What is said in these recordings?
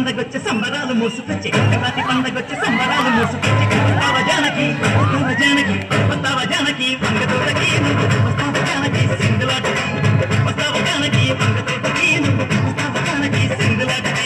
పండగొచ్చే సంబరాలు మూసుకొచ్చి ప్రతి పండగొచ్చే సంబరాలు మూసుకొచ్చి వస్తావ జానకి వస్తావ జానకి పంగతోటకి వస్తావ జానకి సింధులాట వస్తావ జానకి పంగతోటకి వస్తావ జానకి సింధులాటకి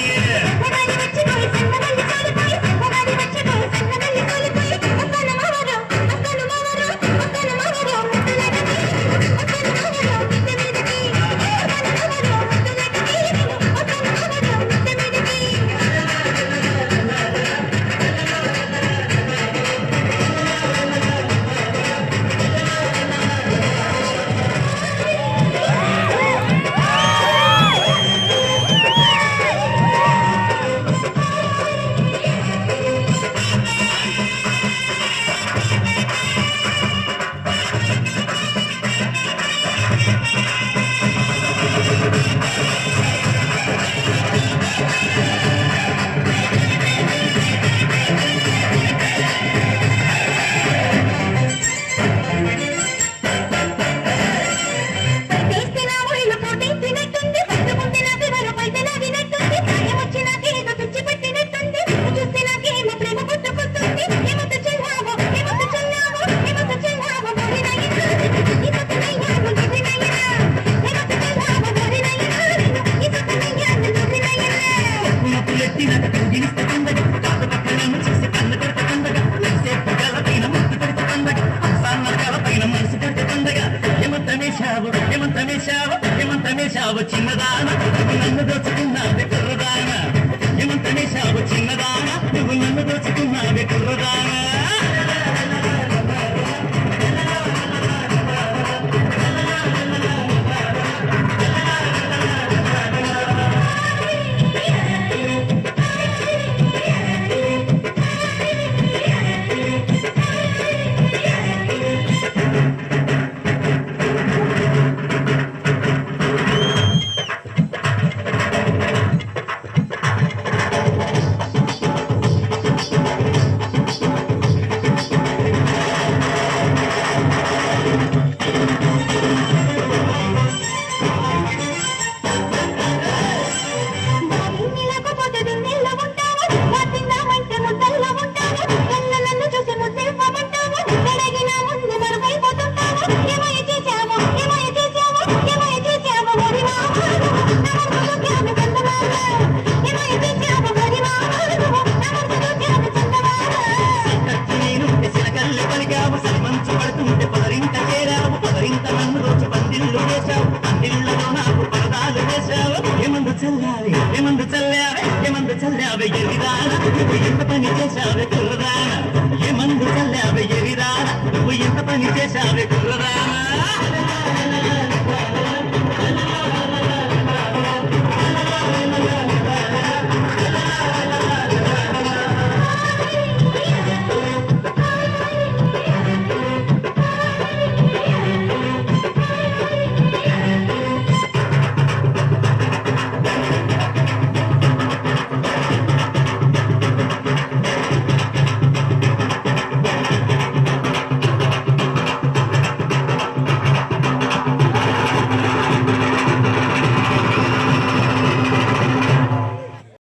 చిన్నదానా నువ్వు నన్ను దోచుకున్నావే కుర్రదానా ఏమంతనేశావు చిన్నదానా నువ్వు నన్ను దోచుకున్నావే కుర్రదానా చల్లావే ఎరిదానా నువ్వు ఎంత పని చేశావే కుర్రదానా ఏ మందు చల్లావే ఎరిదానా నువ్వు ఎంత పని చేశావే కుర్రదానా